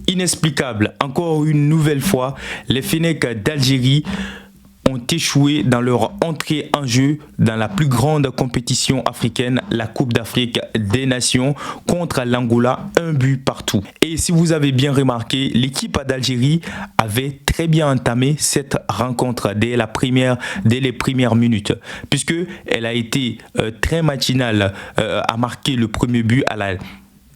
Inexplicable, encore une nouvelle fois, les Fennecs d'Algérie ont échoué dans leur entrée en jeu dans la plus grande compétition africaine, la Coupe d'Afrique des Nations, contre l'Angola, un but partout. Et si vous avez bien remarqué, l'équipe d'Algérie avait très bien entamé cette rencontre dès les premières minutes, puisque elle a été très matinale à marquer le premier but à la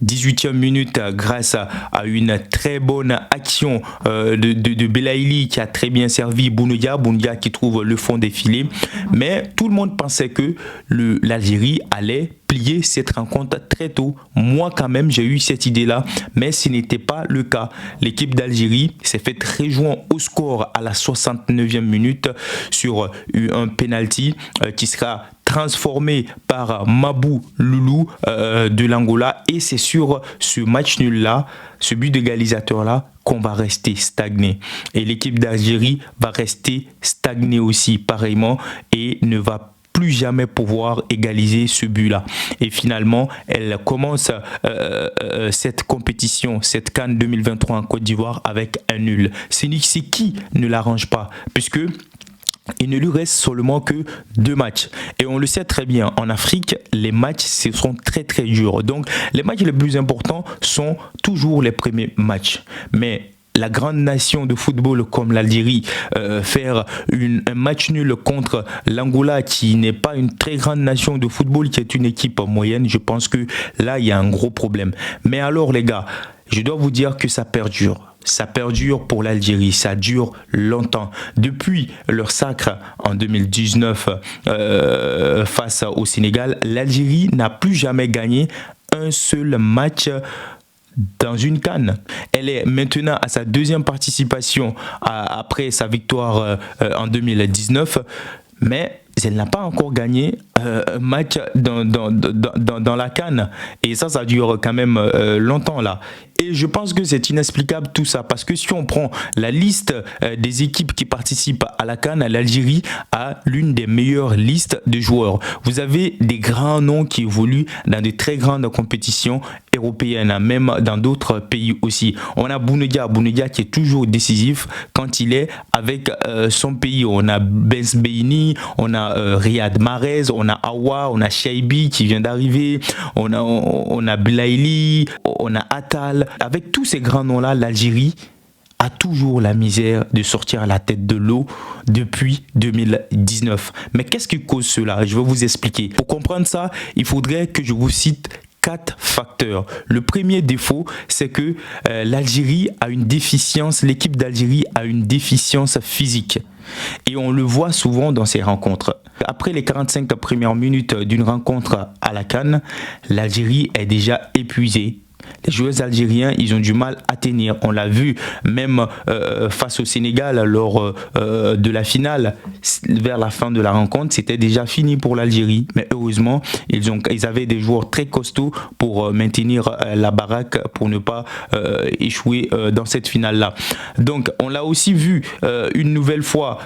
18e minute grâce à une très bonne action de Belaïli qui a très bien servi Bounoudia qui trouve le fond des filets. Mais tout le monde pensait que l'Algérie allait plier cette rencontre très tôt. Moi quand même j'ai eu cette idée là, mais ce n'était pas le cas. L'équipe d'Algérie s'est fait rejoindre au score à la 69e minute sur un penalty qui sera transformé par Mabou Loulou de l'Angola, et c'est sur ce match nul là, ce but d'égalisateur là, qu'on va rester stagné, et l'équipe d'Algérie va rester stagnée aussi pareillement et ne va plus jamais pouvoir égaliser ce but-là. Et finalement, elle commence cette compétition, cette CAN 2023 en Côte d'Ivoire avec un nul. C'est qui ne l'arrange pas, puisque il ne lui reste seulement que 2 matchs. Et on le sait très bien, en Afrique, les matchs seront très très durs. Donc, les matchs les plus importants sont toujours les premiers matchs. Mais la grande nation de football comme l'Algérie, faire un match nul contre l'Angola, qui n'est pas une très grande nation de football, qui est une équipe moyenne, je pense que là, il y a un gros problème. Mais alors les gars, je dois vous dire que ça perdure. Ça perdure pour l'Algérie, ça dure longtemps. Depuis leur sacre en 2019 face au Sénégal, l'Algérie n'a plus jamais gagné un seul match dans une CAN. Elle est maintenant à sa 2e participation après sa victoire en 2019, mais elle n'a pas encore gagné un match dans la CAN. Et ça dure quand même longtemps là. Et je pense que c'est inexplicable tout ça, parce que si on prend la liste des équipes qui participent à la CAN, l'Algérie a l'une des meilleures listes de joueurs. Vous avez des grands noms qui évoluent dans de très grandes compétitions européennes, même dans d'autres pays aussi. On a Bounoudia qui est toujours décisif quand il est avec son pays. On a Bensbeini, on a Riyad Mahrez, on a Awa, on a Shaibi qui vient d'arriver, on a Belaïli, on a Attal. Avec tous ces grands noms-là, l'Algérie a toujours la misère de sortir à la tête de l'eau depuis 2019. Mais qu'est-ce qui cause cela? Je vais vous expliquer. Pour comprendre ça, il faudrait que je vous cite 4 facteurs. Le premier défaut, c'est que l'Algérie a une déficience, l'équipe d'Algérie a une déficience physique. Et on le voit souvent dans ces rencontres. Après les 45 premières minutes d'une rencontre à la CAN, l'Algérie est déjà épuisée. Les joueurs algériens, ils ont du mal à tenir. On l'a vu même face au Sénégal lors de la finale. Vers la fin de la rencontre, c'était déjà fini pour l'Algérie. Mais heureusement, ils avaient des joueurs très costauds pour maintenir la baraque, pour ne pas échouer dans cette finale-là. Donc, on l'a aussi vu une nouvelle fois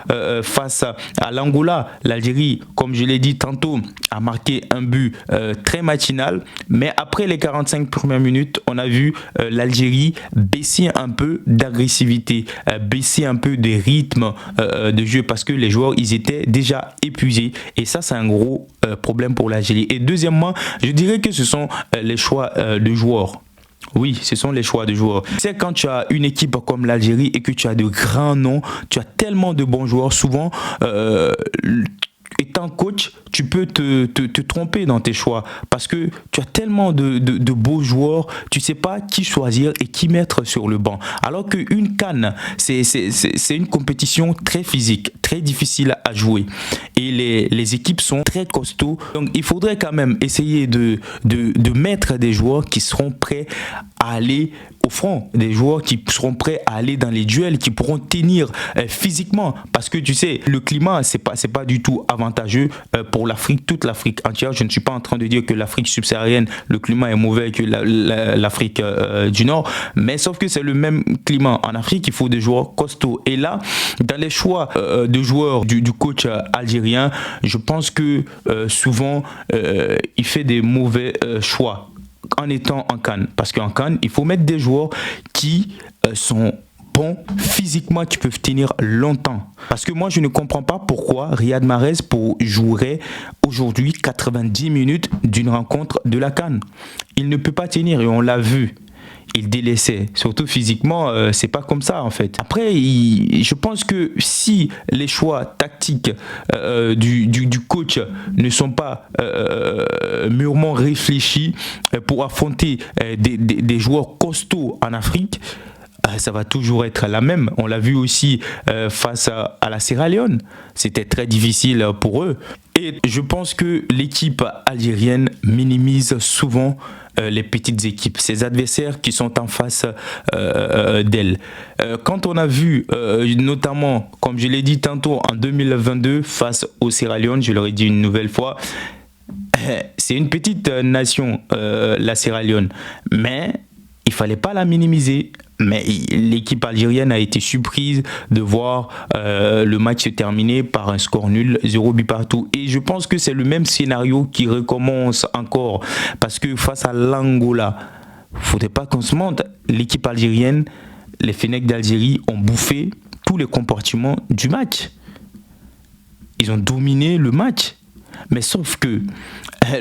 face à l'Angola. L'Algérie, comme je l'ai dit tantôt, a marqué un but très matinal. Mais après les 45 premières minutes, on a vu l'Algérie baisser un peu d'agressivité, baisser un peu de rythme de jeu, parce que les joueurs, ils étaient déjà épuisés. Et ça, c'est un gros problème pour l'Algérie. Et deuxièmement, je dirais que ce sont les choix de joueurs. Oui, ce sont les choix de joueurs. C'est quand tu as une équipe comme l'Algérie et que tu as de grands noms, tu as tellement de bons joueurs, souvent étant coach, tu peux te tromper dans tes choix, parce que tu as tellement de beaux joueurs, tu ne sais pas qui choisir et qui mettre sur le banc. Alors qu'une CAN, c'est une compétition très physique, très difficile à jouer. Et les équipes sont très costauds. Donc il faudrait quand même essayer de mettre des joueurs qui seront prêts à aller au front, des joueurs qui seront prêts à aller dans les duels, qui pourront tenir physiquement, parce que tu sais, le climat, c'est pas du tout avantageux pour l'Afrique, toute l'Afrique entière. Je ne suis pas en train de dire que l'Afrique subsaharienne, le climat est mauvais que l'Afrique du Nord, mais sauf que c'est le même climat. En Afrique, il faut des joueurs costauds. Et là, dans les choix de joueurs du coach algérien, je pense que souvent, il fait des mauvais choix. en étant en CAN. Parce qu'en CAN, il faut mettre des joueurs qui sont bons physiquement, qui peuvent tenir longtemps. Parce que moi, je ne comprends pas pourquoi Riyad Mahrez jouerait aujourd'hui 90 minutes d'une rencontre de la CAN. Il ne peut pas tenir et on l'a vu. Il délaissait, surtout physiquement, c'est pas comme ça en fait. Après, je pense que si les choix tactiques du coach ne sont pas mûrement réfléchis pour affronter des joueurs costauds en Afrique, ça va toujours être la même. On l'a vu aussi face à la Sierra Leone. C'était très difficile pour eux. Et je pense que l'équipe algérienne minimise souvent les petites équipes, ses adversaires qui sont en face d'elle. Quand on a vu, notamment, comme je l'ai dit tantôt, en 2022, face au Sierra Leone, je l'aurais dit une nouvelle fois, c'est une petite nation, la Sierra Leone, mais il ne fallait pas la minimiser. Mais l'équipe algérienne a été surprise de voir le match se terminer par un score nul, 0 but partout. Et je pense que c'est le même scénario qui recommence encore. Parce que face à l'Angola, il ne faudrait pas qu'on se mente, l'équipe algérienne, les Fennecs d'Algérie ont bouffé tous les comportements du match. Ils ont dominé le match. Mais sauf que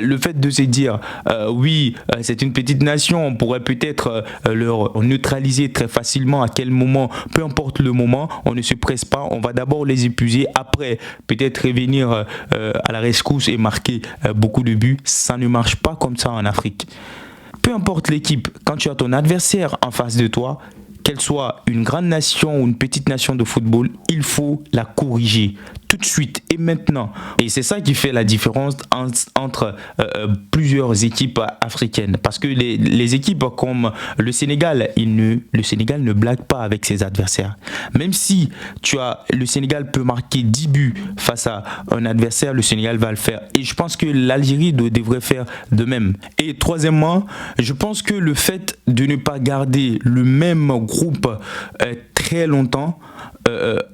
le fait de se dire oui, c'est une petite nation, on pourrait peut-être leur neutraliser très facilement à quel moment, peu importe le moment, on ne se presse pas, on va d'abord les épuiser, après peut-être revenir à la rescousse et marquer beaucoup de buts. Ça ne marche pas comme ça en Afrique. Peu importe l'équipe, quand tu as ton adversaire en face de toi, qu'elle soit une grande nation ou une petite nation de football, il faut la corriger tout de suite et maintenant. Et c'est ça qui fait la différence entre plusieurs équipes africaines. Parce que les équipes comme le Sénégal, le Sénégal ne blague pas avec ses adversaires. Même si le Sénégal peut marquer 10 buts face à un adversaire, le Sénégal va le faire. Et je pense que l'Algérie devrait faire de même. Et troisièmement, je pense que le fait de ne pas garder le même groupe très longtemps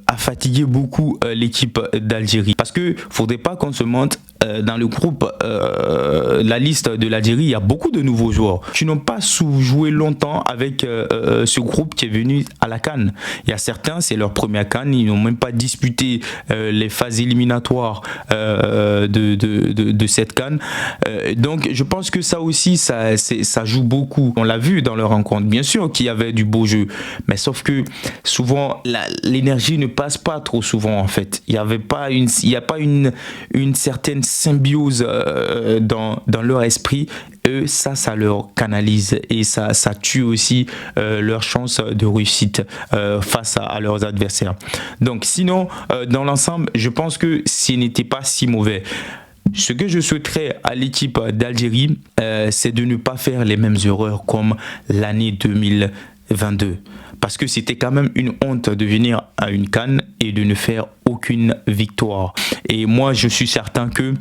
a fatigué beaucoup l'équipe d'Algérie. Parce qu'il ne faudrait pas qu'on se mente, dans le groupe, la liste de l'Algérie, il y a beaucoup de nouveaux joueurs qui n'ont pas joué longtemps avec ce groupe qui est venu à la CAN. Il y a certains, c'est leur première CAN, ils n'ont même pas disputé les phases éliminatoires de cette CAN. Donc je pense que ça aussi, ça joue beaucoup. On l'a vu dans leur rencontre, bien sûr qu'il y avait du beau jeu, mais sauf que souvent l'énergie ne passe pas trop souvent en fait. Il n'y a pas une certaine symbiose dans leur esprit. Eux, ça leur canalise et ça tue aussi leur chance de réussite face à leurs adversaires. Donc sinon, dans l'ensemble, je pense que ce n'était pas si mauvais. Ce que je souhaiterais à l'équipe d'Algérie, c'est de ne pas faire les mêmes erreurs comme l'année 2022. Parce que c'était quand même une honte de venir à une CAN et de ne faire aucune victoire. Et moi, je suis certain que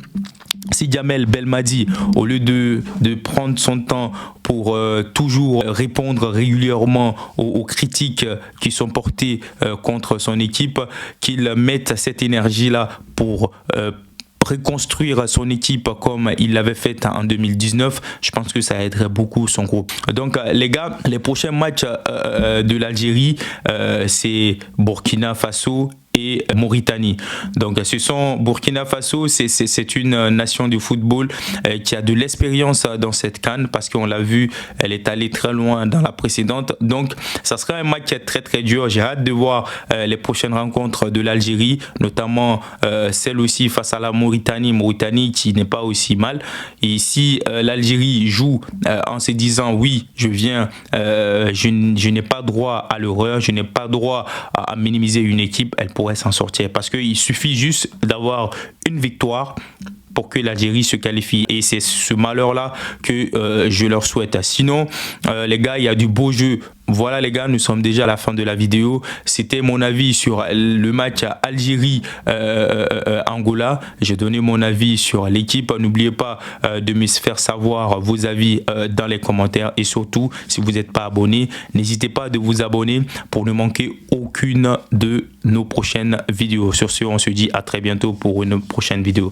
si Djamel Belmadi, au lieu de prendre son temps pour toujours répondre régulièrement aux critiques qui sont portées contre son équipe, qu'il mette cette énergie-là pour reconstruire son équipe comme il l'avait fait en 2019, je pense que ça aiderait beaucoup son groupe. Donc les gars, les prochains matchs de l'Algérie, c'est Burkina Faso et Mauritanie. Donc ce sont Burkina Faso, c'est une nation du football qui a de l'expérience dans cette CAN parce qu'on l'a vu, elle est allée très loin dans la précédente. Donc ça sera un match très très dur. J'ai hâte de voir les prochaines rencontres de l'Algérie, notamment celle aussi face à la Mauritanie qui n'est pas aussi mal. Et si l'Algérie joue en se disant oui, je viens, je n'ai pas droit à l'erreur, je n'ai pas droit à minimiser une équipe, elle pourrait s'en sortir parce qu'il suffit juste d'avoir une victoire pour que l'Algérie se qualifie et c'est ce malheur là que je leur souhaite. Sinon les gars, il y a du beau jeu. Voilà les gars, nous sommes déjà à la fin de la vidéo. C'était mon avis sur le match Algérie-Angola. J'ai donné mon avis sur l'équipe. N'oubliez pas de me faire savoir vos avis dans les commentaires. Et surtout, si vous n'êtes pas abonné, n'hésitez pas de vous abonner pour ne manquer aucune de nos prochaines vidéos. Sur ce, on se dit à très bientôt pour une prochaine vidéo.